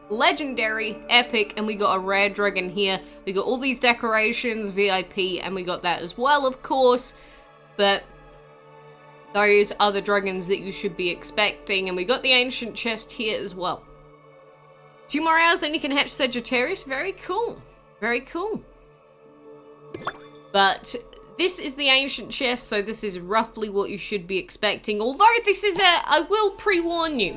legendary, epic, and we got a rare dragon here. We got all these decorations, VIP, and we got that as well, of course. But those are the dragons that you should be expecting, and we got the ancient chest here as well. 2 more hours, then you can hatch Sagittarius. Very cool. Very cool. But this is the ancient chest, so this is roughly what you should be expecting. Although this is I will pre-warn you.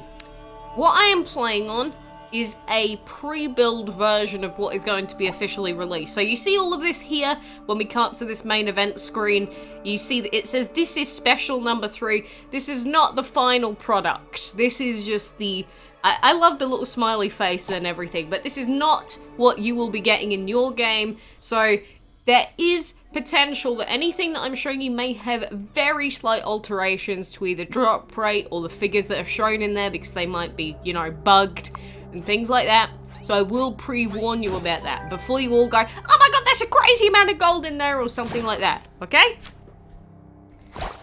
What I am playing on is a pre-build version of what is going to be officially released. So you see all of this here when we come up to this main event screen. You see that it says this is special number 3. This is not the final product. This is just the... I love the little smiley face and everything, but this is not what you will be getting in your game. So there is potential that anything that I'm showing you may have very slight alterations to either drop rate or the figures that are shown in there, because they might be, you know, bugged and things like that. So I will pre-warn you about that before you all go, oh my god, there's a crazy amount of gold in there or something like that, okay?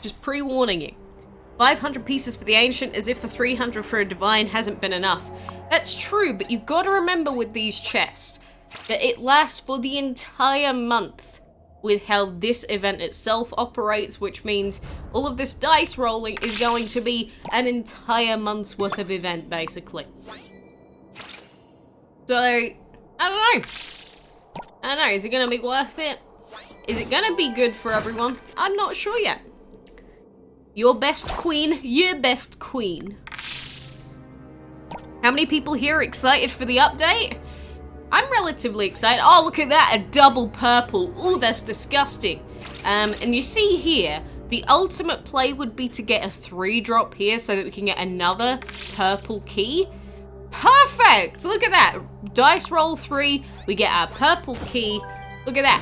Just pre-warning you. 500 pieces for the ancient, as if the 300 for a divine hasn't been enough. That's true, but you've got to remember with these chests that it lasts for the entire month with how this event itself operates, which means all of this dice rolling is going to be an entire month's worth of event, basically. So, I don't know, is it going to be worth it? Is it going to be good for everyone? I'm not sure yet. Your best queen. How many people here are excited for the update? I'm relatively excited. Oh, look at that, a double purple. Oh, that's disgusting. And you see here, the ultimate play would be to get a 3-drop here so that we can get another purple key. Perfect! Look at that. Dice roll 3, we get our purple key. Look at that.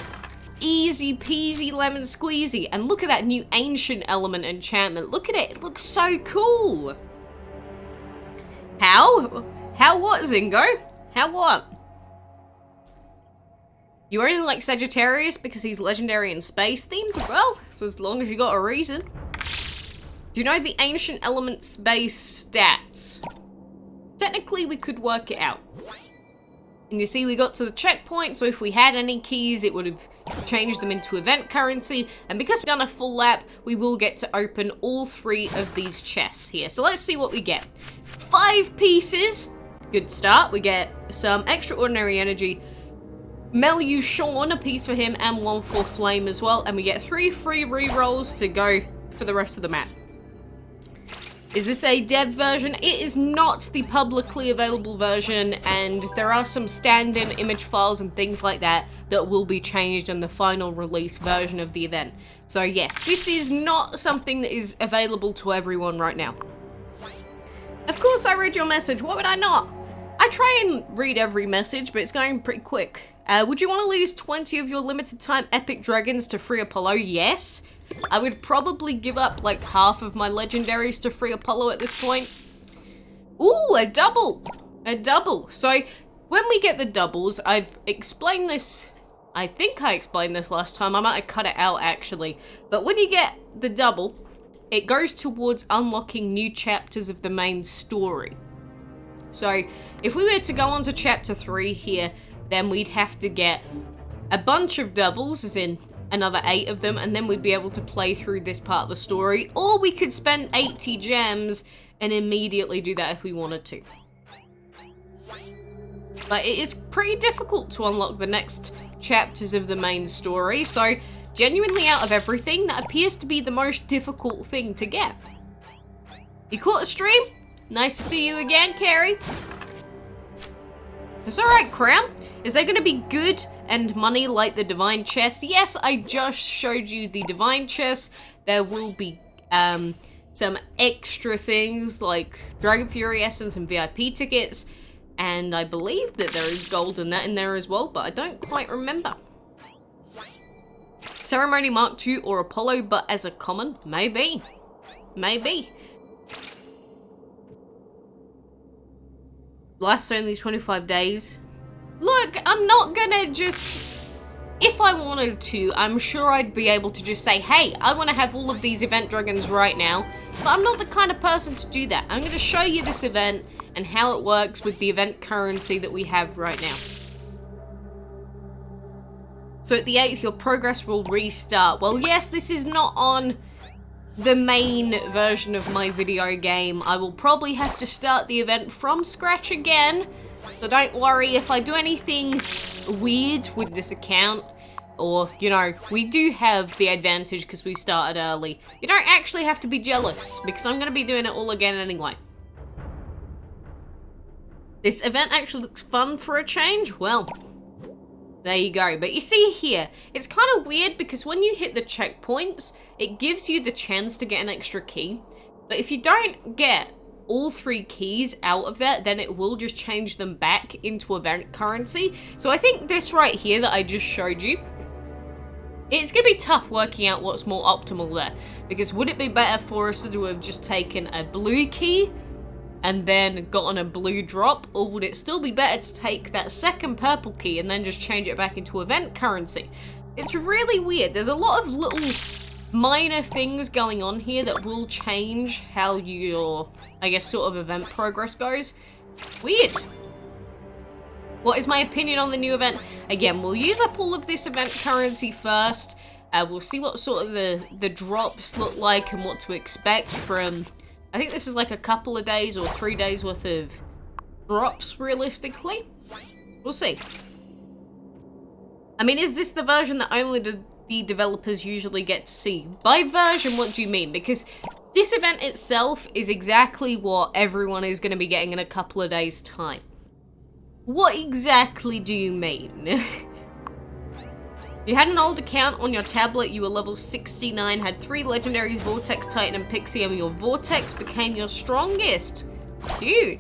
Easy peasy lemon squeezy. And look at that new ancient element enchantment. Look at it. It looks so cool. How? How what, Zingo? How what? You only like Sagittarius because he's legendary and space themed? Well, as long as you got a reason. Do you know the ancient element space stats? Technically, we could work it out. And you see, we got to the checkpoint, so if we had any keys, it would have changed them into event currency. And because we've done a full lap, we will get to open all 3 of these chests here. So let's see what we get. 5 pieces. Good start. We get some extraordinary energy. Melu Sean, a piece for him, and 1 for Flame as well. And we get 3 free rerolls to go for the rest of the map. Is this a dev version? It is not the publicly available version, and there are some stand-in image files and things like that that will be changed in the final release version of the event. So yes, this is not something that is available to everyone right now. Of course I read your message, why would I not? I try and read every message, but it's going pretty quick. Would you want to lose 20 of your limited time epic dragons to free Apollo? Yes. I would probably give up like half of my legendaries to free Apollo at this point. Ooh, a double! A double. So, when we get the doubles, I've explained this, I think I explained this last time, I might have cut it out actually. But when you get the double, it goes towards unlocking new chapters of the main story. So, if we were to go on to chapter 3 here, then we'd have to get a bunch of doubles, as in another 8 of them, and then we'd be able to play through this part of the story, or we could spend 80 gems and immediately do that if we wanted to. But it is pretty difficult to unlock the next chapters of the main story, so genuinely out of everything, that appears to be the most difficult thing to get. You caught a stream? Nice to see you again, Carrie. It's alright, Crown. Is there going to be good and money like the Divine Chest? Yes, I just showed you the Divine Chest. There will be some extra things like Dragon Fury Essence and VIP tickets. And I believe that there is gold in that in there as well, but I don't quite remember. Ceremony Mark II or Apollo, but as a common? Maybe. Maybe. Lasts only 25 days. Look, I'm not gonna just... If I wanted to, I'm sure I'd be able to just say, hey, I want to have all of these event dragons right now. But I'm not the kind of person to do that. I'm gonna show you this event, and how it works with the event currency that we have right now. So at the 8th, your progress will restart. Well, yes, this is not on the main version of my video game. I will probably have to start the event from scratch again. So don't worry if I do anything weird with this account. Or, you know, we do have the advantage because we started early. You don't actually have to be jealous, because I'm going to be doing it all again anyway. This event actually looks fun for a change. Well, there you go. But you see here, it's kind of weird because when you hit the checkpoints, it gives you the chance to get an extra key. But if you don't get all 3 keys out of that, then it will just change them back into event currency. So I think this right here that I just showed you, it's going to be tough working out what's more optimal there. Because would it be better for us to have just taken a blue key and then gotten a blue drop? Or would it still be better to take that second purple key and then just change it back into event currency? It's really weird. There's a lot of little minor things going on here that will change how your, I guess, sort of event progress goes. Weird. What is my opinion on the new event? Again, we'll use up all of this event currency first. We'll see what sort of the drops look like and what to expect from, I think this is like a couple of days or 3 days worth of drops, realistically. We'll see. I mean, is this the version that only the developers usually get to see? By version, what do you mean? Because this event itself is exactly what everyone is going to be getting in a couple of days' time. What exactly do you mean? You had an old account on your tablet, you were level 69, had 3 legendaries, Vortex, Titan, and Pixie, and your Vortex became your strongest. Cute.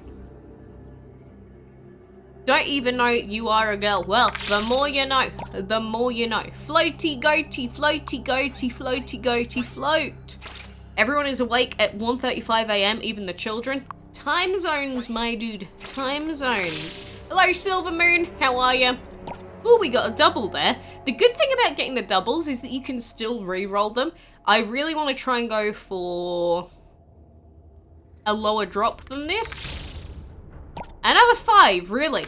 Don't even know you are a girl. Well, the more you know, the more you know. Floaty goatee, floaty goatee, floaty goatee, float. Everyone is awake at 1:35 AM, even the children. Time zones, my dude. Time zones. Hello, Silver Moon. How are you? Oh, we got a double there. The good thing about getting the doubles is that you can still re-roll them. I really want to try and go for a lower drop than this. Another 5, really.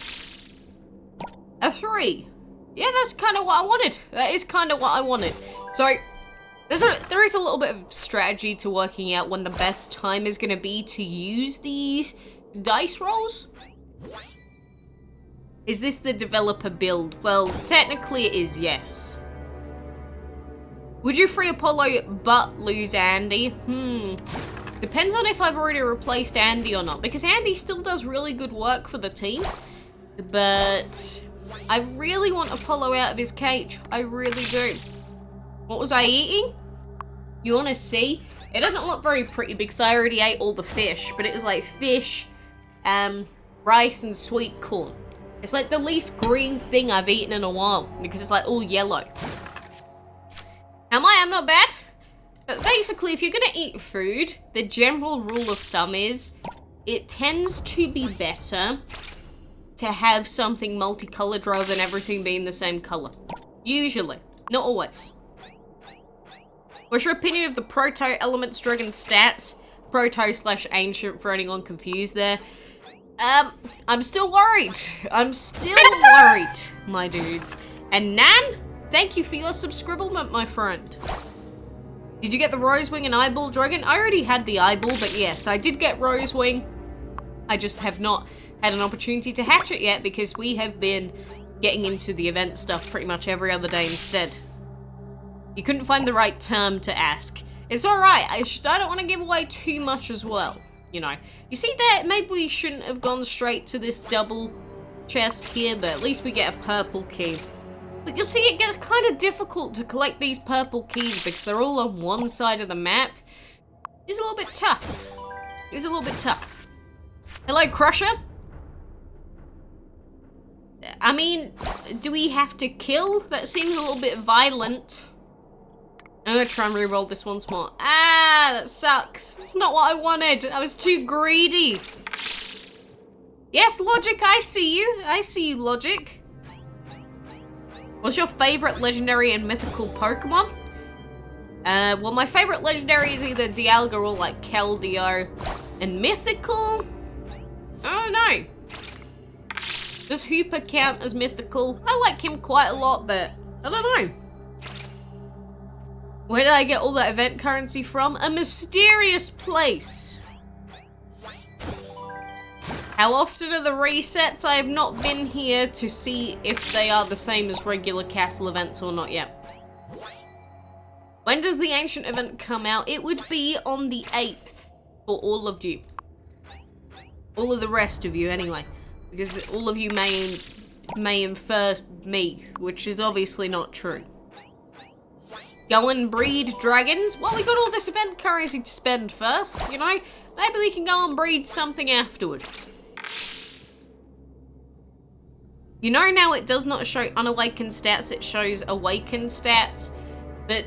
A 3. Yeah, that's kind of what I wanted. That is kind of what I wanted. So, there is a little bit of strategy to working out when the best time is going to be to use these dice rolls. Is this the developer build? Well, technically it is, yes. Would you free Apollo but lose Andy? Depends on if I've already replaced Andy or not, because Andy still does really good work for the team. But I really want Apollo out of his cage. I really do. What was I eating? You want to see? It doesn't look very pretty because I already ate all the fish, but it was like fish, rice and sweet corn. It's like the least green thing I've eaten in a while because it's like all yellow. I'm not bad. But basically, if you're going to eat food, the general rule of thumb is it tends to be better to have something multicolored rather than everything being the same color. Usually. Not always. What's your opinion of the Proto Elements Dragon stats? Proto/Ancient for anyone confused there. I'm still worried. I'm still worried, my dudes. And Nan, thank you for your subscribement, my friend. Did you get the Rosewing and Eyeball Dragon? I already had the Eyeball, but yes, I did get Rosewing. I just have not had an opportunity to hatch it yet because we have been getting into the event stuff pretty much every other day instead. You couldn't find the right term to ask. It's alright, I don't want to give away too much as well. You know, you see that? Maybe we shouldn't have gone straight to this double chest here, but at least we get a purple key. But you'll see it gets kind of difficult to collect these purple keys because they're all on one side of the map. It's a little bit tough. It's a little bit tough. Hello, Crusher? I mean, do we have to kill? That seems a little bit violent. I'm gonna try and re-roll this once more. Ah, that sucks. It's not what I wanted. I was too greedy. Yes, Logic, I see you. I see you, Logic. What's your favorite legendary and mythical Pokemon? Well, my favorite legendary is either Dialga or like Keldeo. And mythical? I don't know. Does Hooper count as mythical? I like him quite a lot, but I don't know. Where did I get all that event currency from? A mysterious place. How often are the resets? I have not been here to see if they are the same as regular castle events or not yet. When does the ancient event come out? It would be on the 8th for all of you. All of the rest of you, anyway. Because all of you may infer me, which is obviously not true. Go and breed dragons? Well, we got all this event currency to spend first, you know? Maybe we can go and breed something afterwards. You know now it does not show unawakened stats, it shows awakened stats. But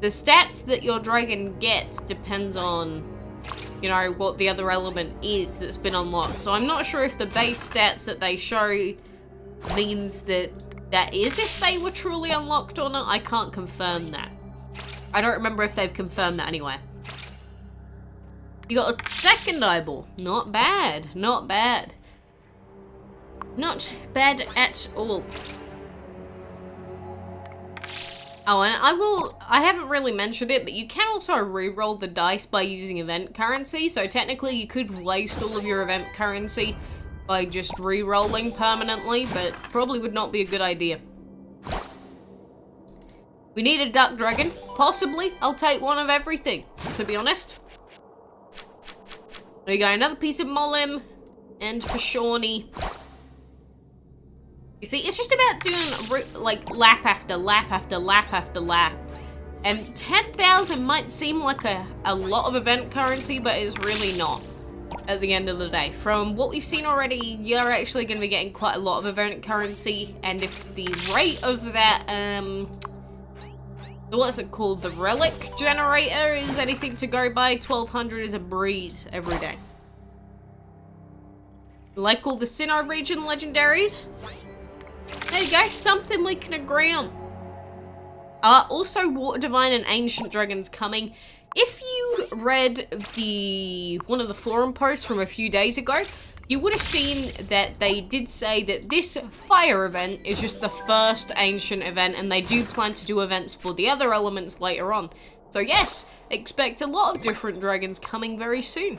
the stats that your dragon gets depends on, you know, what the other element is that's been unlocked. So I'm not sure if the base stats that they show means that is if they were truly unlocked or not. I can't confirm that. I don't remember if they've confirmed that anyway. You got a second eyeball. Not bad. Not bad. Not bad at all. Oh, and I haven't really mentioned it, but you can also re-roll the dice by using event currency, so technically you could waste all of your event currency by just re-rolling permanently, but probably would not be a good idea. We need a duck dragon. Possibly. I'll take one of everything, to be honest. There you go, another piece of Molim, and for Shawnee. You see, it's just about doing, like, lap after lap after lap after lap. And 10,000 might seem like a lot of event currency, but it's really not at the end of the day. From what we've seen already, you're actually going to be getting quite a lot of event currency. And if the rate of that, what's it called? The relic generator is anything to go by, 1200 is a breeze every day. Like all the Sinnoh region legendaries. There you go, something we can agree on. Also, Water Divine and Ancient Dragons coming. If you read one of the forum posts from a few days ago, you would have seen that they did say that this fire event is just the first ancient event, and they do plan to do events for the other elements later on. So yes, expect a lot of different dragons coming very soon.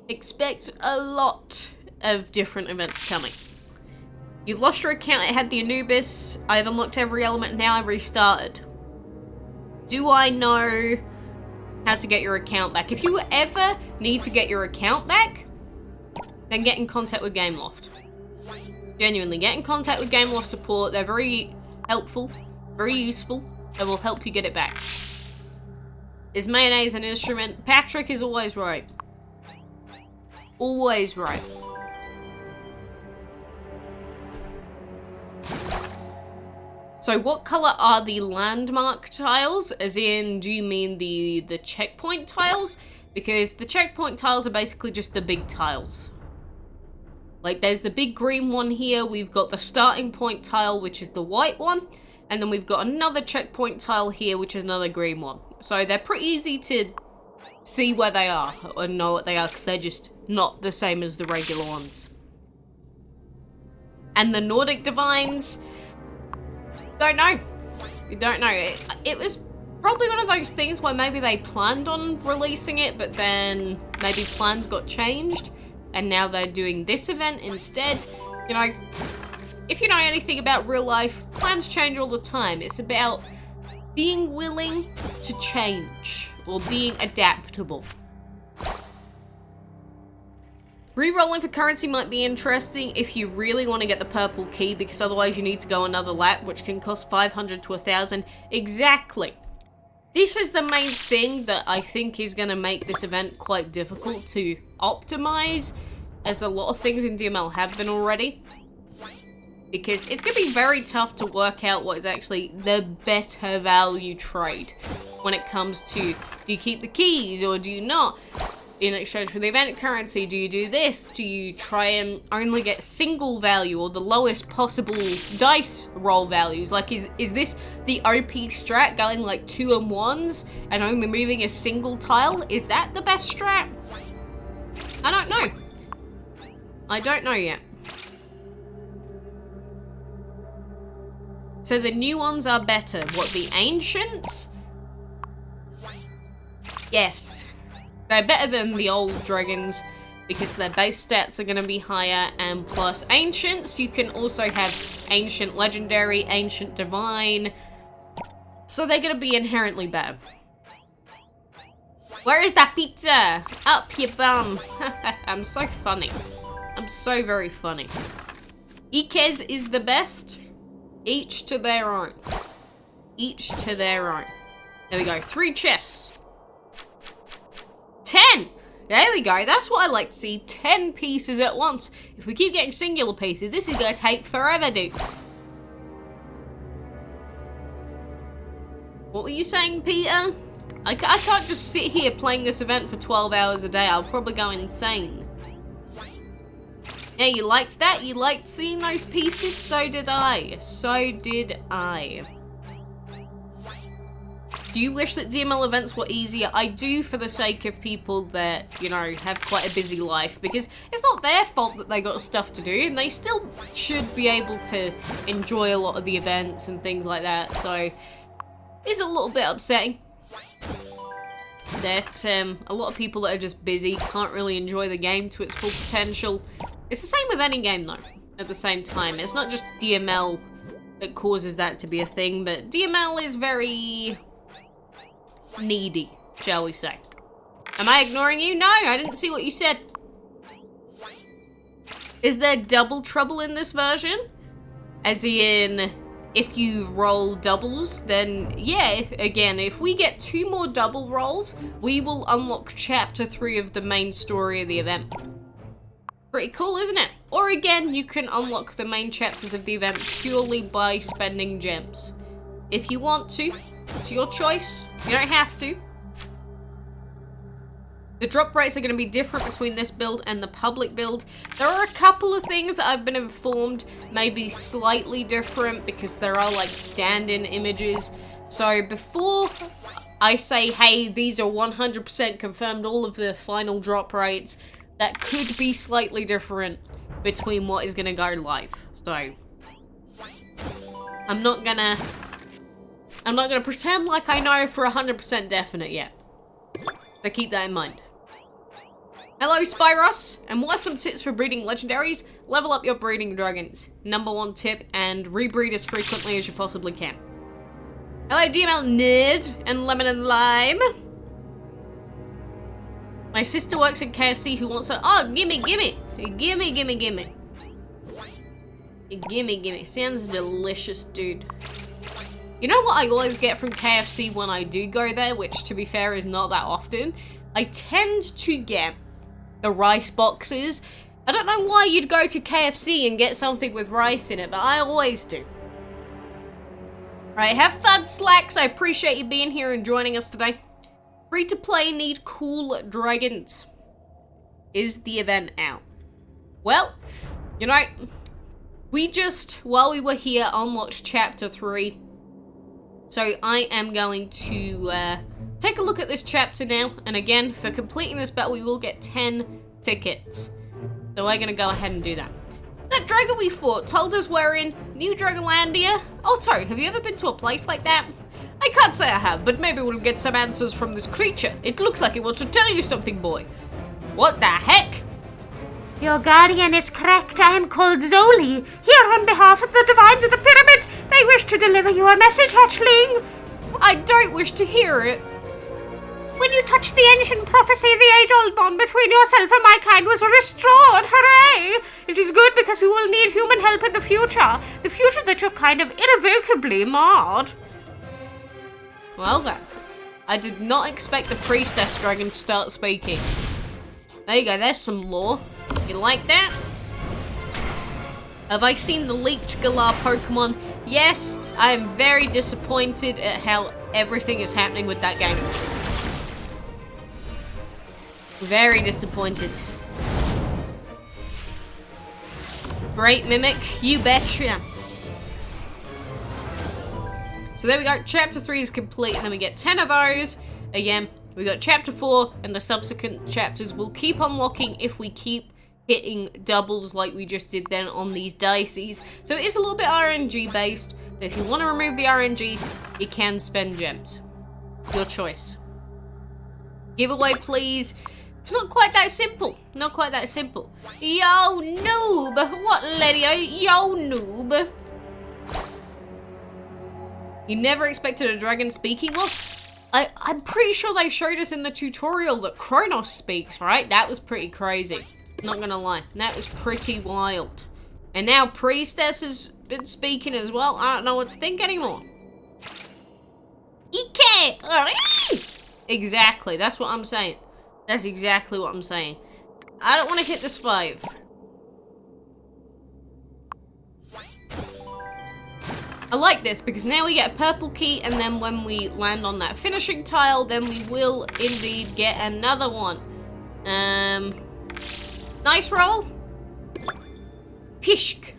Expect a lot of different events coming. You lost your account, it had the Anubis. I've unlocked every element, now I've restarted. Do I know how to get your account back? If you ever need to get your account back, then get in contact with Gameloft. Genuinely, get in contact with Gameloft support. They're very helpful, very useful. They will help you get it back. Is mayonnaise an instrument? Patrick is always right. Always right. So what color are the landmark tiles? As in, do you mean the checkpoint tiles? Because the checkpoint tiles are basically just the big tiles. Like, there's the big green one here. We've got the starting point tile, which is the white one. And then we've got another checkpoint tile here, which is another green one. So they're pretty easy to see where they are, or know what they are, because they're just not the same as the regular ones. And the Nordic Divines... Don't know. You don't know. It was probably one of those things where maybe they planned on releasing it, but then maybe plans got changed, and now they're doing this event instead. You know, if you know anything about real life, plans change all the time. It's about being willing to change, or being adaptable. Rerolling for currency might be interesting if you really want to get the purple key, because otherwise you need to go another lap, which can cost 500 to 1,000. Exactly. This is the main thing that I think is going to make this event quite difficult to optimize, as a lot of things in DML have been already. Because it's going to be very tough to work out what is actually the better value trade when it comes to, do you keep the keys or do you not? In exchange for the event currency, do you do this? Do you try and only get single value or the lowest possible dice roll values? Like, is this the OP strat, going like 2 and 1s and only moving a single tile? Is that the best strat? I don't know. I don't know yet. So the new ones are better. What, the ancients? Yes. They're better than the old dragons because their base stats are going to be higher, and plus ancients, you can also have ancient legendary, ancient divine. So they're going to be inherently better. Where is that pizza? Up your bum. I'm so funny. I'm so very funny. Ikez is the best. Each to their own. Each to their own. There we go. 3 chests. 10! There we go. That's what I like to see. 10 pieces at once. If we keep getting singular pieces, this is going to take forever, dude. What were you saying, Peter? I can't just sit here playing this event for 12 hours a day. I'll probably go insane. Yeah, you liked that? You liked seeing those pieces? So did I. So did I. Do you wish that DML events were easier? I do, for the sake of people that, you know, have quite a busy life, because it's not their fault that they got stuff to do, and they still should be able to enjoy a lot of the events and things like that, so it's a little bit upsetting that a lot of people that are just busy can't really enjoy the game to its full potential. It's the same with any game, though, at the same time. It's not just DML that causes that to be a thing, but DML is very needy, shall we say. Am I ignoring you? No, I didn't see what you said. Is there double trouble in this version? As in, if you roll doubles, then yeah, again, if we get 2 more double rolls, we will unlock Chapter 3 of the main story of the event. Pretty cool, isn't it? Or again, you can unlock the main chapters of the event purely by spending gems. If you want to, it's your choice. You don't have to. The drop rates are going to be different between this build and the public build. There are a couple of things that I've been informed may be slightly different because there are like stand-in images. So before I say, hey, these are 100% confirmed, all of the final drop rates, that could be slightly different between what is going to go live. So I'm not gonna pretend like I know for 100% definite yet. But keep that in mind. Hello, Spyros, and what are some tips for breeding legendaries? Level up your breeding dragons. #1 tip, and rebreed as frequently as you possibly can. Hello, DML Nerd and Lemon and Lime. My sister works at KFC who wants a— oh, gimme. Gimme. Sounds delicious, dude. You know what I always get from KFC when I do go there, which to be fair is not that often? I tend to get the rice boxes. I don't know why you'd go to KFC and get something with rice in it, but I always do. Right, have fun, Slacks. I appreciate you being here and joining us today. Free to play need cool dragons. Is the event out? Well, you know, we just, while we were here, unlocked Chapter 3. So I am going to take a look at this chapter now. And again, for completing this battle, we will get 10 tickets. So we're going to go ahead and do that. That dragon we fought told us we're in New Dragonlandia. Otto, have you ever been to a place like that? I can't say I have, but maybe we'll get some answers from this creature. It looks like it wants to tell you something, boy. What the heck? Your guardian is correct. I am called Zoli. Here on behalf of the Divines of the Pyramid, they wish to deliver you a message, hatchling. I don't wish to hear it. When you touched the ancient prophecy, the age-old bond between yourself and my kind was restored. Hooray! It is good because we will need human help in the future. The future that you're kind of irrevocably marred. Well then, I did not expect the priestess dragon to start speaking. There you go, there's some lore. You like that? Have I seen the leaked Galar Pokemon? Yes, I am very disappointed at how everything is happening with that game. Very disappointed. Great Mimic, you betcha. So there we go, Chapter 3 is complete, and then we get 10 of those. Again, We got chapter 4, and the subsequent chapters will keep unlocking if we keep hitting doubles like we just did then on these dices. So it is a little bit RNG based, but if you want to remove the RNG, you can spend gems. Your choice. Giveaway, please. It's not quite that simple. Not quite that simple. Yo, noob. What, Lydia? Yo, noob. You never expected a dragon speaking? Well, I'm pretty sure they showed us in the tutorial that Kronos speaks, right? That was pretty crazy. Not gonna lie. That was pretty wild. And now Priestess has been speaking as well. I don't know what to think anymore. Ike! Exactly. That's what I'm saying. That's exactly what I'm saying. I don't want to hit this 5. I like this because now we get a purple key, and then when we land on that finishing tile, then we will indeed get another one. Nice roll. Pishk.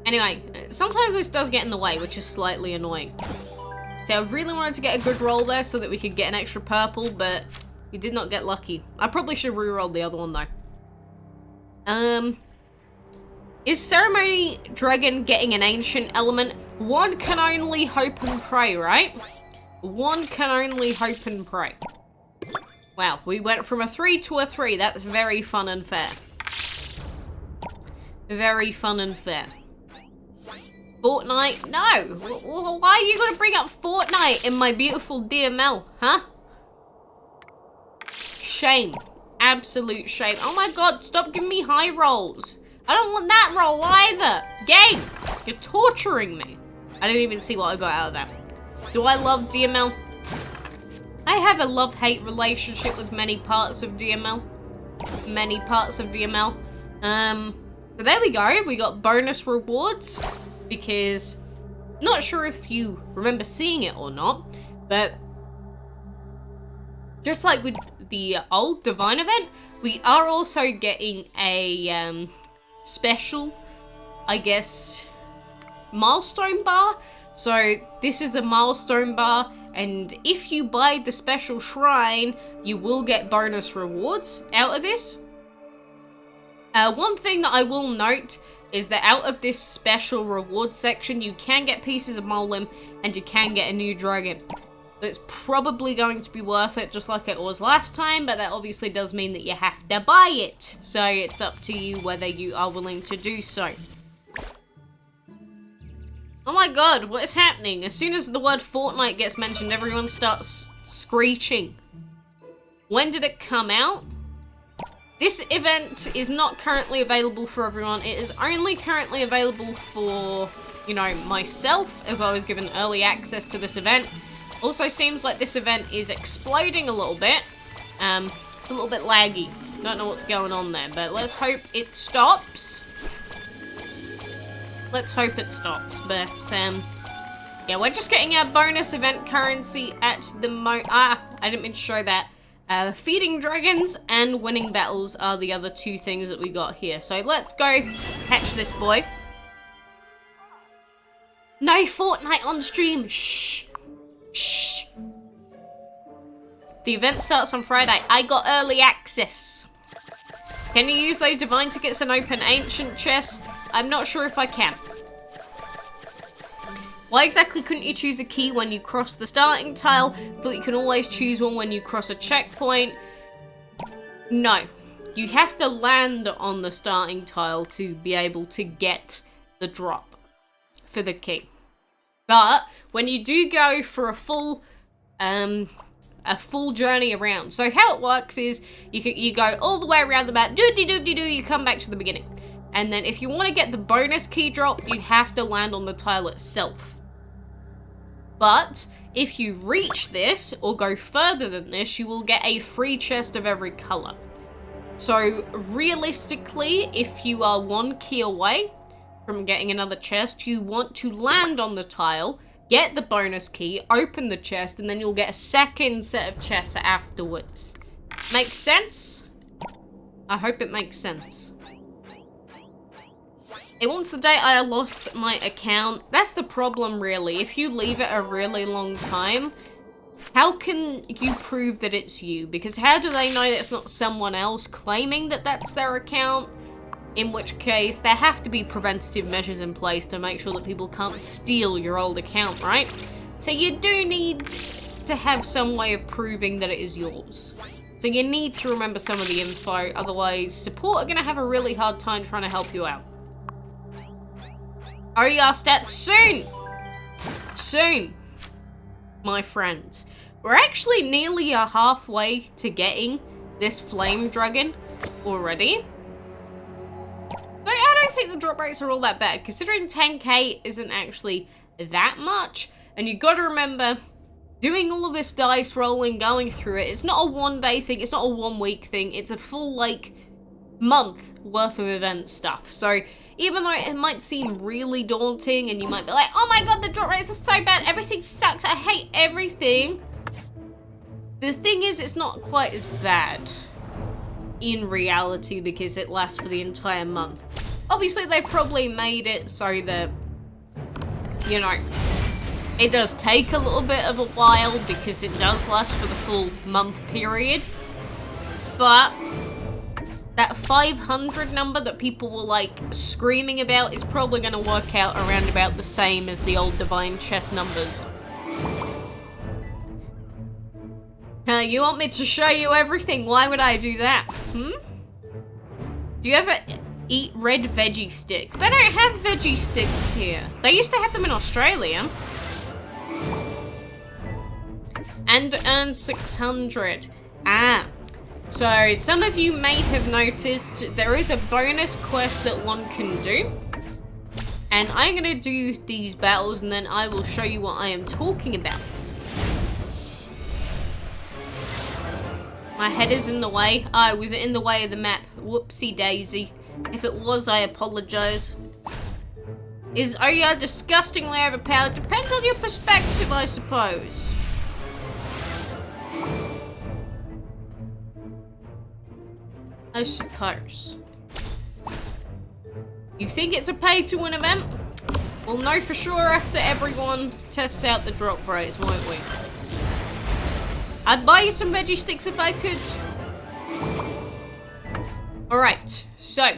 Anyway, sometimes this does get in the way, which is slightly annoying. So I really wanted to get a good roll there so that we could get an extra purple, but we did not get lucky. I probably should have re-rolled the other one though. Is Ceremony Dragon getting an ancient element? One can only hope and pray, right? One can only hope and pray. Wow, we went from a 3 to a 3. That's very fun and fair. Very fun and fair. Fortnite? No! Why are you gonna bring up Fortnite in my beautiful DML, huh? Shame. Absolute shame. Oh my god, stop giving me high rolls. I don't want that roll either. Game, you're torturing me. I didn't even see what I got out of that. Do I love DML? I have a love-hate relationship with many parts of DML. Many parts of DML. So there we go. We got bonus rewards because not sure if you remember seeing it or not, but just like with the old Divine event, we are also getting a special, I guess, Milestone Bar. So this is the Milestone Bar, and if you buy the special shrine, you will get bonus rewards out of this. One thing that I will note is that out of this special reward section, you can get pieces of Mole Limb, and you can get a new dragon. So it's probably going to be worth it, just like it was last time, but that obviously does mean that you have to buy it. So it's up to you whether you are willing to do so. Oh my god, what is happening? As soon as the word Fortnite gets mentioned, everyone starts screeching. When did it come out? This event is not currently available for everyone. It is only currently available for, you know, myself, as I was given early access to this event. Also seems like this event is exploding a little bit. It's a little bit laggy. Don't know what's going on there, but let's hope it stops. Let's hope it stops, but yeah, we're just getting our bonus event currency at the I didn't mean to show that. Feeding dragons and winning battles are the other two things that we got here. So let's go hatch this boy. No Fortnite on stream. Shh. Shh. The event starts on Friday. I got early access. Can you use those divine tickets and open ancient chests? I'm not sure if I can. Why exactly couldn't you choose a key when you cross the starting tile? Thought you can always choose one when you cross a checkpoint. No. You have to land on the starting tile to be able to get the drop for the key. But when you do go for a full journey around, so how it works is you go all the way around the map, doody-doody-doo, you come back to the beginning. And then if you want to get the bonus key drop, you have to land on the tile itself. But if you reach this, or go further than this, you will get a free chest of every color. So realistically, if you are one key away from getting another chest, you want to land on the tile, get the bonus key, open the chest, and then you'll get a second set of chests afterwards. Makes sense? I hope it makes sense. It wants the day I lost my account. That's the problem, really. If you leave it a really long time, how can you prove that it's you? Because how do they know that it's not someone else claiming that that's their account? In which case, there have to be preventative measures in place to make sure that people can't steal your old account, right? So you do need to have some way of proving that it is yours. So you need to remember some of the info, otherwise support are going to have a really hard time trying to help you out. OER stats soon! Soon, my friends. We're actually nearly halfway to getting this flame dragon already. So I don't think the drop rates are all that bad, considering 10k isn't actually that much. And you gotta remember, doing all of this dice rolling, going through it, it's not a 1 day thing, it's not a 1 week thing, it's a full, like, month worth of event stuff. So even though it might seem really daunting and you might be like, oh my god, the drop rates are so bad, everything sucks, I hate everything. The thing is, it's not quite as bad in reality because it lasts for the entire month. Obviously, they've probably made it so that, you know, it does take a little bit of a while because it does last for the full month period. But that 500 number that people were like screaming about is probably going to work out around about the same as the old Divine Chess numbers. You want me to show you everything? Why would I do that? Do you ever eat red veggie sticks? They don't have veggie sticks here. They used to have them in Australia. And earn 600. So some of you may have noticed there is a bonus quest that one can do. And I'm going to do these battles and then I will show you what I am talking about. My head is in the way. Was it in the way of the map? Whoopsie daisy. If it was, I apologize. Is OER disgustingly overpowered? Depends on your perspective, I suppose. I suppose. You think it's a pay-to-win event? We'll know for sure after everyone tests out the drop rates, won't we? I'd buy you some veggie sticks if I could. Alright, so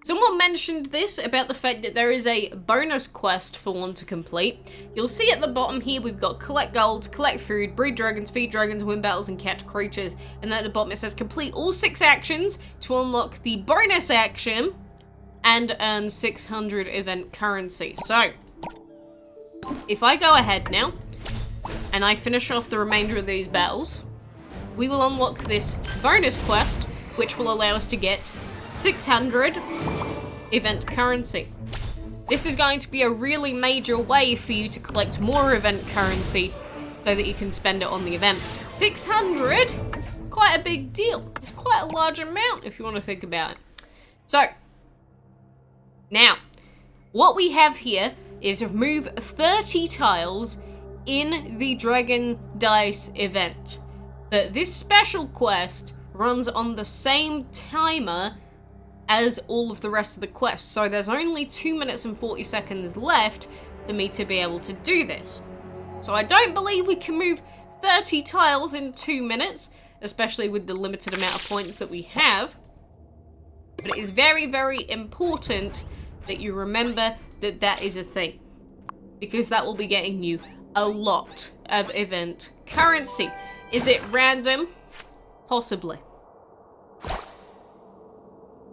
someone mentioned this about the fact that there is a bonus quest for one to complete. You'll see at the bottom here we've got collect gold, collect food, breed dragons, feed dragons, win battles, and catch creatures. And then at the bottom it says complete all 6 actions to unlock the bonus action and earn 600 event currency. So, if I go ahead now, and I finish off the remainder of these battles, we will unlock this bonus quest, which will allow us to get 600 event currency. This is going to be a really major way for you to collect more event currency so that you can spend it on the event. 600 is quite a big deal. It's quite a large amount if you want to think about it. So, now, what we have here is move 30 tiles in the Dragon Dice event. But this special quest runs on the same timer as all of the rest of the quests. So there's only 2 minutes and 40 seconds left for me to be able to do this. So I don't believe we can move 30 tiles in 2 minutes, especially with the limited amount of points that we have. But it is very, very important that you remember that that is a thing, because that will be getting you a lot of event currency. Is it random? Possibly.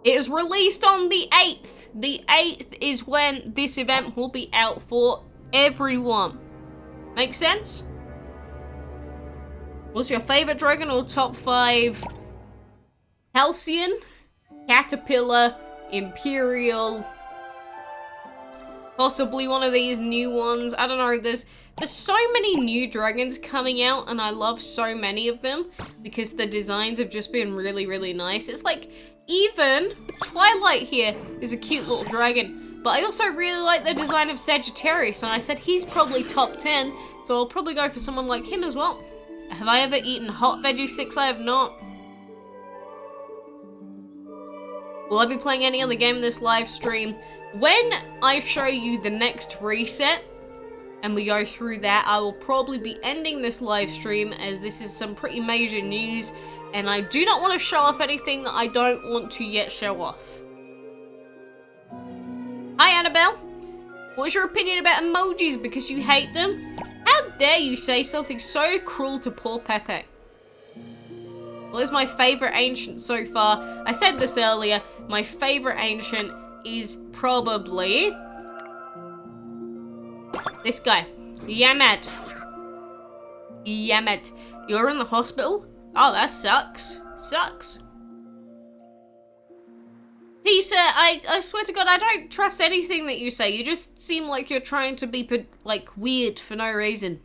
It is released on the 8th. The 8th is when this event will be out for everyone. Make sense? What's your favorite dragon or top 5? Halcyon, Caterpillar, Imperial, possibly one of these new ones. I don't know, there's so many new dragons coming out and I love so many of them because the designs have just been really, really nice. It's like, even Twilight here is a cute little dragon, but I also really like the design of Sagittarius, and I said he's probably top 10, so I'll probably go for someone like him as well. Have I ever eaten hot veggie sticks? I have not. Will I be playing any other game in this live stream? When I show you the next reset, and we go through that, I will probably be ending this live stream, as this is some pretty major news, and I do not want to show off anything that I don't want to yet show off. Hi Annabelle, what's your opinion about emojis because you hate them? How dare you say something so cruel to poor Pepe? What is my favourite ancient so far? I said this earlier, my favourite ancient is probably this guy, Yamad. Yamad, you're in the hospital? Oh, that sucks. Sucks. Peter, I swear to God, I don't trust anything that you say. You just seem like you're trying to be, like, weird for no reason.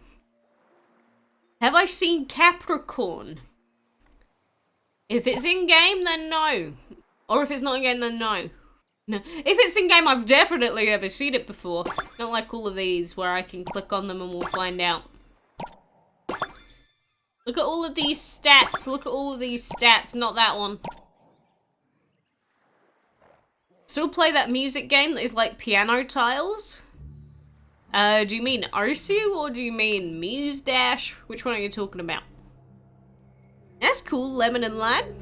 Have I seen Capricorn? If it's in-game, then no. Or if it's not in-game, then no. No. If it's in-game, I've definitely never seen it before. Not like all of these, where I can click on them and we'll find out. Look at all of these stats. Look at all of these stats. Not that one. Still play that music game that is like piano tiles? Do you mean Arsu or do you mean Muse Dash? Which one are you talking about? That's cool, lemon and lime.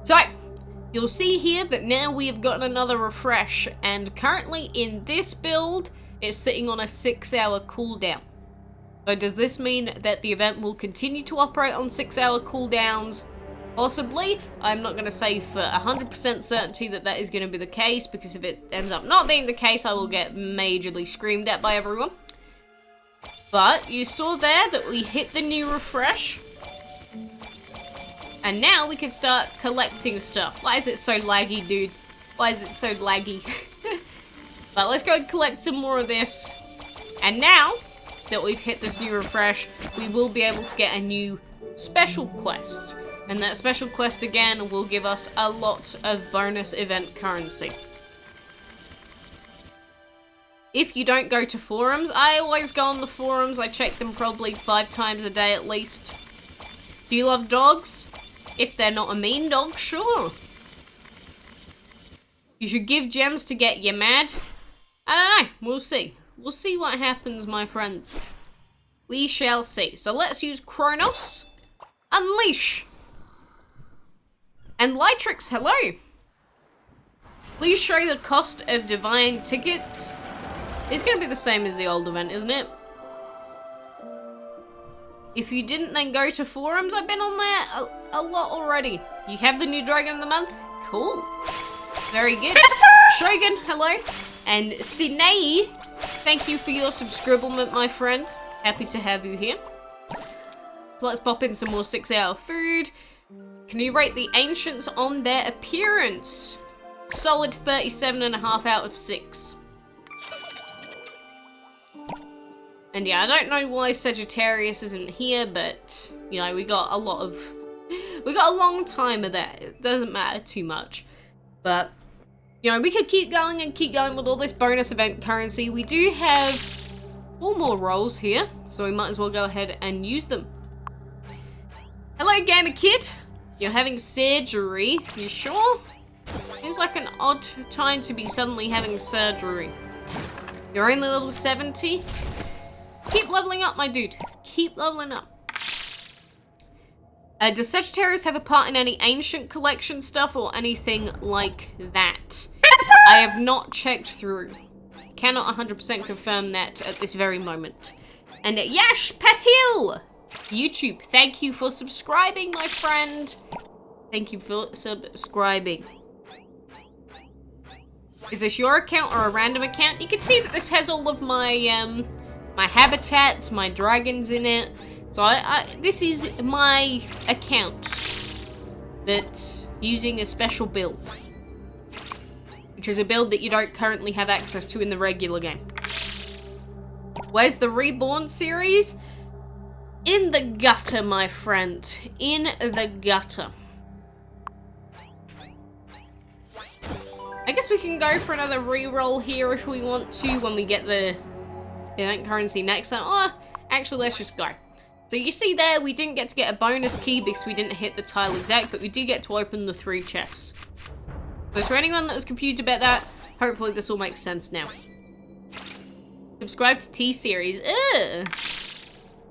So, you'll see here that now we have gotten another refresh, and currently in this build, it's sitting on a 6-hour cooldown. So does this mean that the event will continue to operate on 6-hour cooldowns? Possibly. I'm not going to say for 100% certainty that that is going to be the case, because if it ends up not being the case, I will get majorly screamed at by everyone. But you saw there that we hit the new refresh. And now we can start collecting stuff. Why is it so laggy, dude? Why is it so laggy? But let's go and collect some more of this. And now that we've hit this new refresh, we will be able to get a new special quest. And that special quest again will give us a lot of bonus event currency. If you don't go to forums, I always go on the forums. I check them probably 5 times a day at least. Do you love dogs? If they're not a mean dog, sure. You should give gems to get you mad. I don't know. We'll see. We'll see what happens, my friends. We shall see. So let's use Kronos. Unleash. And Lightrix, hello. Please show the cost of divine tickets. It's going to be the same as the old event, isn't it? If you didn't, then go to forums. I've been on there a lot already. You have the new Dragon of the Month? Cool. Very good. Shogun, hello. And Sinei, thank you for your subscribement, my friend. Happy to have you here. So let's pop in some more 6-hour food. Can you rate the Ancients on their appearance? Solid 37.5 out of 6. And yeah, I don't know why Sagittarius isn't here, but, you know, we got a long time of that. It doesn't matter too much. But, you know, we could keep going and keep going with all this bonus event currency. We do have 4 more rolls here, so we might as well go ahead and use them. Hello, Gamer Kid. You're having surgery. You sure? Seems like an odd time to be suddenly having surgery. You're only level 70? Keep leveling up, my dude. Keep leveling up. Does Sagittarius have a part in any ancient collection stuff or anything like that? I have not checked through. Cannot 100% confirm that at this very moment. And Yash Patil! YouTube, thank you for subscribing, my friend. Thank you for subscribing. Is this your account or a random account? You can see that this has all of my, my habitats, my dragons in it. So this is my account that's using a special build. Which is a build that you don't currently have access to in the regular game. Where's the Reborn series? In the gutter, my friend. In the gutter. I guess we can go for another reroll here if we want to when we get the event currency next time. Oh, actually, let's just go. So you see there, we didn't get to get a bonus key because we didn't hit the tile exact, but we do get to open the 3 chests. So to anyone that was confused about that, hopefully this all makes sense now. Subscribe to T-Series. Ugh.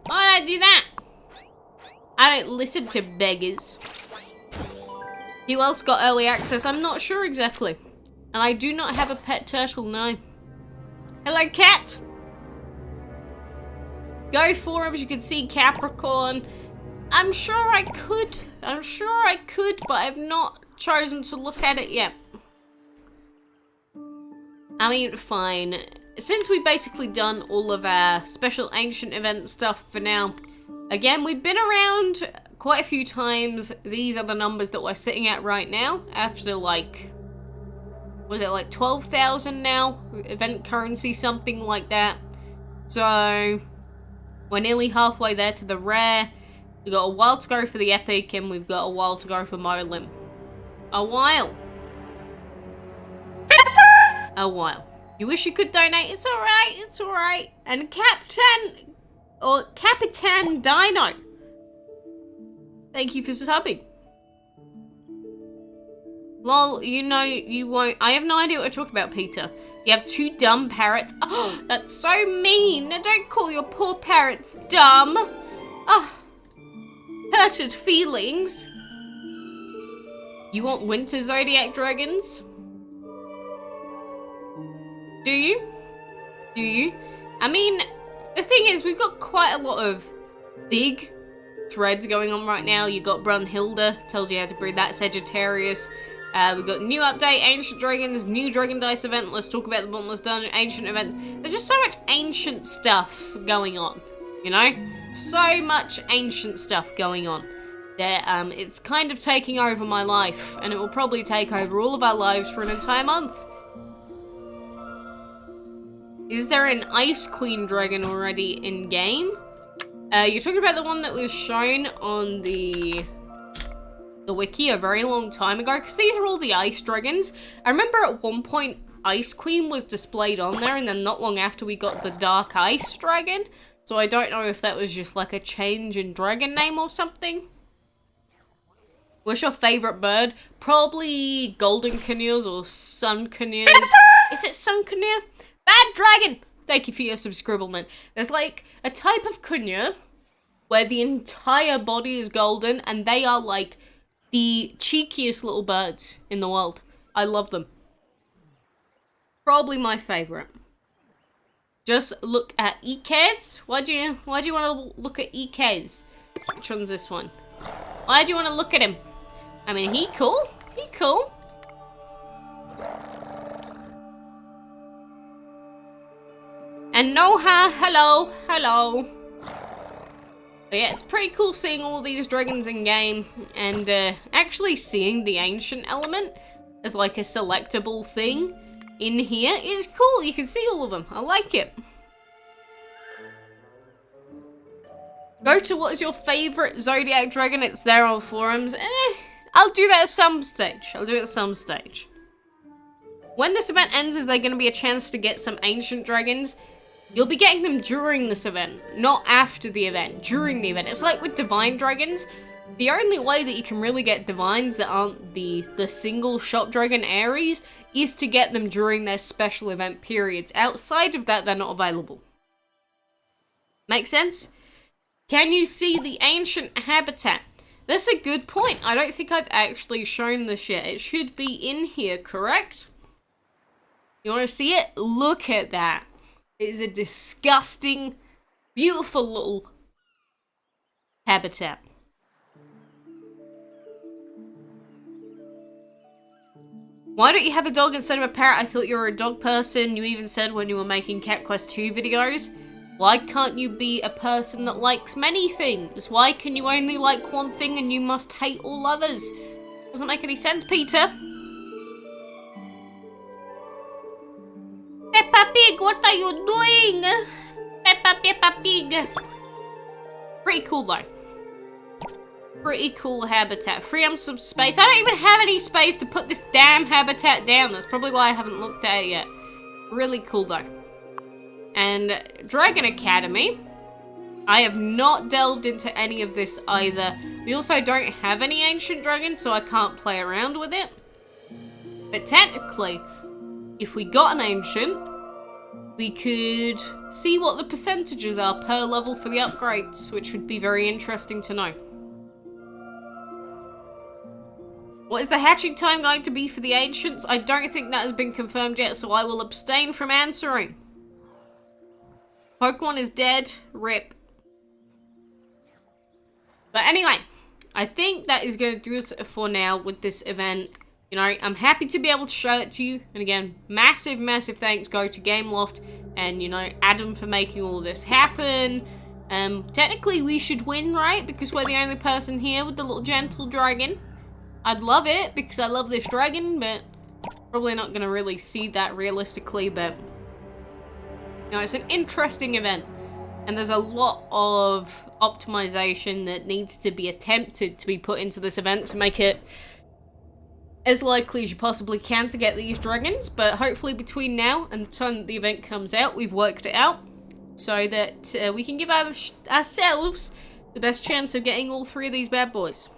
Why did I do that? I don't listen to beggars. Who else got early access? I'm not sure exactly. And I do not have a pet turtle, no. Hello, cat. Go forums, you can see Capricorn. I'm sure I could, but I've not chosen to look at it yet. I mean, fine. Since we've basically done all of our special ancient event stuff for now, again, we've been around quite a few times. These are the numbers that we're sitting at right now, after like, was it like 12,000 now? Event currency, something like that. So, we're nearly halfway there to the rare. We've got a while to go for the epic, and we've got a while to go for Molim. A while. A while. You wish you could donate? It's alright, it's alright. And Capitan Dino, thank you for subbing. Lol, you know you won't. I have no idea what we're talking about, Peter. You have 2 dumb parrots. Oh, that's so mean. Now don't call your poor parrots dumb. Oh, hurted feelings. You want winter zodiac dragons? Do you? Do you? I mean, the thing is, we've got quite a lot of big threads going on right now. You got Brunhilde, tells you how to breed that, Sagittarius. We've got new update, Ancient Dragons, new Dragon Dice event. Let's talk about the Bottomless Dungeon, Ancient event. There's just so much ancient stuff going on, you know? So much ancient stuff going on. That it's kind of taking over my life, and it will probably take over all of our lives for an entire month. Is there an Ice Queen dragon already in game? You're talking about the one that was shown on the wiki a very long time ago, because these are all the ice dragons. I remember at one point Ice Queen was displayed on there, and then not long after we got the Dark Ice dragon. So I don't know if that was just like a change in dragon name or something. What's your favorite bird? Probably golden canoes or sun canoes. Is it sun canoe? Bad dragon! Thank you for your subscriblement. There's like a type of canoe where the entire body is golden, and they are like the cheekiest little birds in the world. I love them. Probably my favorite. Just look at Ikes. Why do you want to look at Ikes? Which one's this one? Why do you want to look at him? I mean, he cool. He cool. And Noha, hello, hello. But yeah, it's pretty cool seeing all these dragons in game, and actually seeing the ancient element as like a selectable thing in here is cool. You can see all of them. I like it. Go to what is your favorite zodiac dragon? It's there on forums. I'll do that at some stage. I'll do it at some stage. When this event ends, is there going to be a chance to get some ancient dragons? You'll be getting them during this event, not after the event, during the event. It's like with divine dragons. The only way that you can really get divines that aren't the single shop dragon Aries is to get them during their special event periods. Outside of that, they're not available. Make sense? Can you see the ancient habitat? That's a good point. I don't think I've actually shown this yet. It should be in here, correct? You want to see it? Look at that. It is a disgusting, beautiful little habitat. Why don't you have a dog instead of a parrot? I thought you were a dog person. You even said when you were making Cat Quest 2 videos. Why can't you be a person that likes many things? Why can you only like one thing and you must hate all others? Doesn't make any sense, Peter. Peppa Pig, what are you doing? Peppa Pig. Pretty cool though. Pretty cool habitat. Free up some space. I don't even have any space to put this damn habitat down. That's probably why I haven't looked at it yet. Really cool though. And Dragon Academy. I have not delved into any of this either. We also don't have any ancient dragons, so I can't play around with it. But technically, if we got an ancient, we could see what the percentages are per level for the upgrades, which would be very interesting to know. What is the hatching time going to be for the ancients? I don't think that has been confirmed yet, so I will abstain from answering. Pokemon is dead. RIP. But anyway, I think that is going to do us for now with this event. You know, I'm happy to be able to show it to you. And again, massive, massive thanks go to Gameloft and, you know, Adam for making all this happen. Technically we should win, right? Because we're the only person here with the little gentle dragon. I'd love it because I love this dragon, but probably not going to really see that realistically, but you know, it's an interesting event. And there's a lot of optimization that needs to be attempted to be put into this event to make it as likely as you possibly can to get these dragons. But hopefully between now and the time that the event comes out, we've worked it out so that we can give ourselves the best chance of getting all 3 of these bad boys.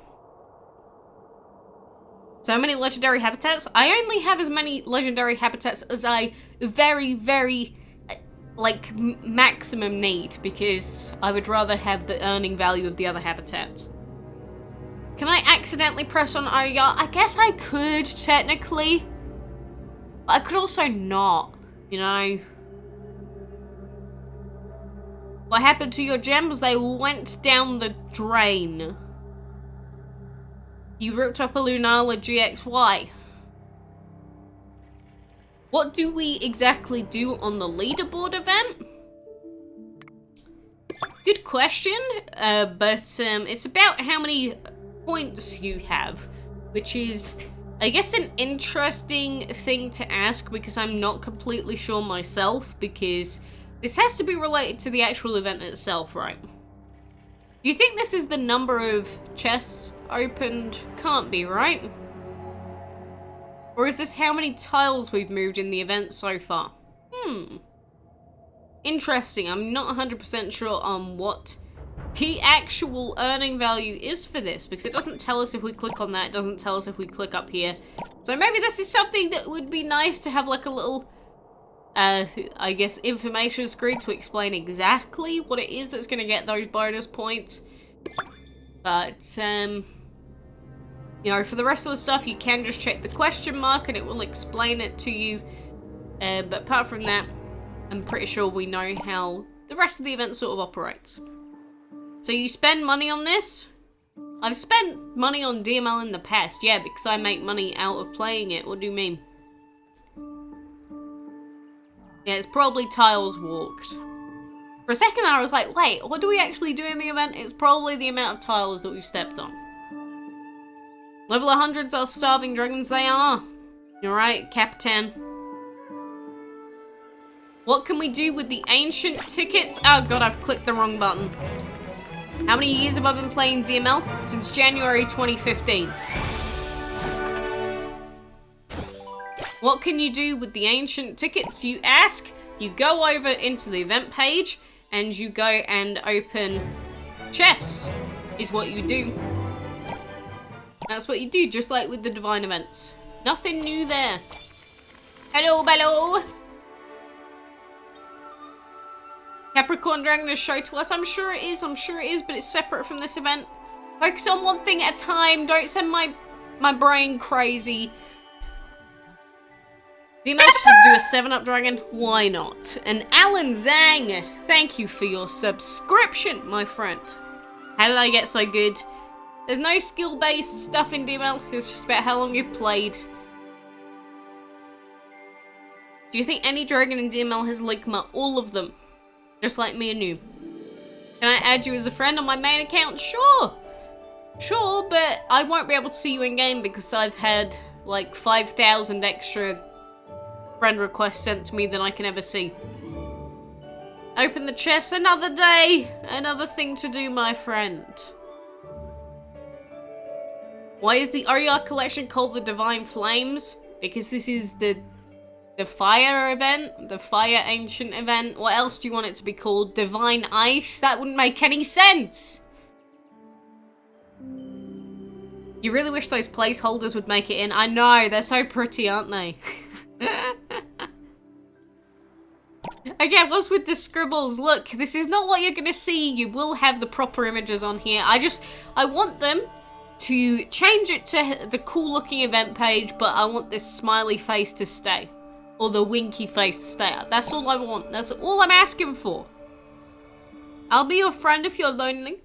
So many legendary habitats. I only have as many legendary habitats as I very like maximum need, because I would rather have the earning value of the other habitats. Can I accidentally press on OR? I guess I could technically, but I could also not, you know. What happened to your gems? They went down the drain. You ripped up a Lunala GXY. What do we exactly do on the leaderboard event? Good question, but it's about how many points you have, which is, I guess, an interesting thing to ask because I'm not completely sure myself, because this has to be related to the actual event itself, right? Do you think this is the number of chests opened? Can't be, right? Or is this how many tiles we've moved in the event so far? Interesting. I'm not 100% sure on what the actual earning value is for this, because it doesn't tell us if we click on that, it doesn't tell us if we click up here. So maybe this is something that would be nice to have, like a little, I guess, information screen to explain exactly what it is that's going to get those bonus points. But, you know, for the rest of the stuff, you can just check the question mark and it will explain it to you. But apart from that, I'm pretty sure we know how the rest of the event sort of operates. So you spend money on this? I've spent money on DML in the past, yeah, because I make money out of playing it. What do you mean? Yeah, it's probably tiles walked. For a second I was like, wait, what do we actually do in the event? It's probably the amount of tiles that we've stepped on. Level 100s are starving dragons, they are. You're right, Captain. What can we do with the ancient tickets? Oh god, I've clicked the wrong button. How many years have I been playing DML? Since January 2015. What can you do with the ancient tickets, you ask? You go over into the event page and you go and open chests, is what you do. That's what you do, just like with the divine events. Nothing new there. Hello, hello. Capricorn Dragon is shown to us. I'm sure it is, but it's separate from this event. Focus on one thing at a time. Don't send my brain crazy. DML should do a 7-up dragon. Why not? And Alan Zhang, thank you for your subscription, my friend. How did I get so good? There's no skill-based stuff in DML. It's just about how long you've played. Do you think any dragon in DML has Ligma? All of them. Just like me and you. Can I add you as a friend on my main account? Sure. Sure, but I won't be able to see you in-game because I've had like 5,000 extra friend requests sent to me than I can ever see. Open the chest another day. Another thing to do, my friend. Why is the Oryar collection called the Divine Flames? Because this is the fire event, the fire ancient event. What else do you want it to be called? Divine Ice? That wouldn't make any sense. You really wish those placeholders would make it in. I know, they're so pretty, aren't they? Again, what's with the scribbles? Look, this is not what you're gonna see. You will have the proper images on here. I want them to change it to the cool looking event page, but I want this smiley face to stay. Or the winky face to stay. That's all I want. That's all I'm asking for. I'll be your friend if you're lonely.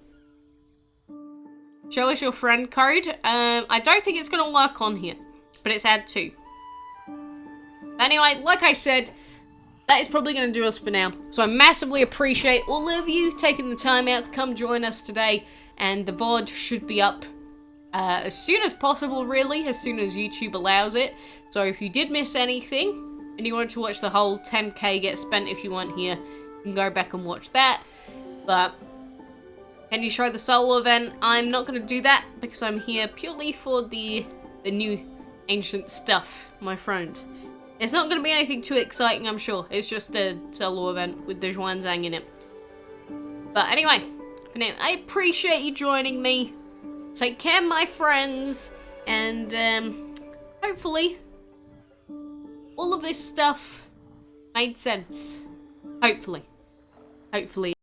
Show us your friend code. I don't think it's gonna work on here, but it's add 2. Anyway, like I said, that is probably going to do us for now. So I massively appreciate all of you taking the time out to come join us today. And the VOD should be up as soon as possible, really, as soon as YouTube allows it. So if you did miss anything and you wanted to watch the whole 10k get spent if you weren't here, you can go back and watch that. But can you show the solo event? I'm not going to do that because I'm here purely for the new ancient stuff, my friend. It's not going to be anything too exciting, I'm sure. It's just a solo event with the Zhuanzang in it. But anyway, for now, I appreciate you joining me. Take care, my friends. And hopefully, all of this stuff made sense. Hopefully. Hopefully.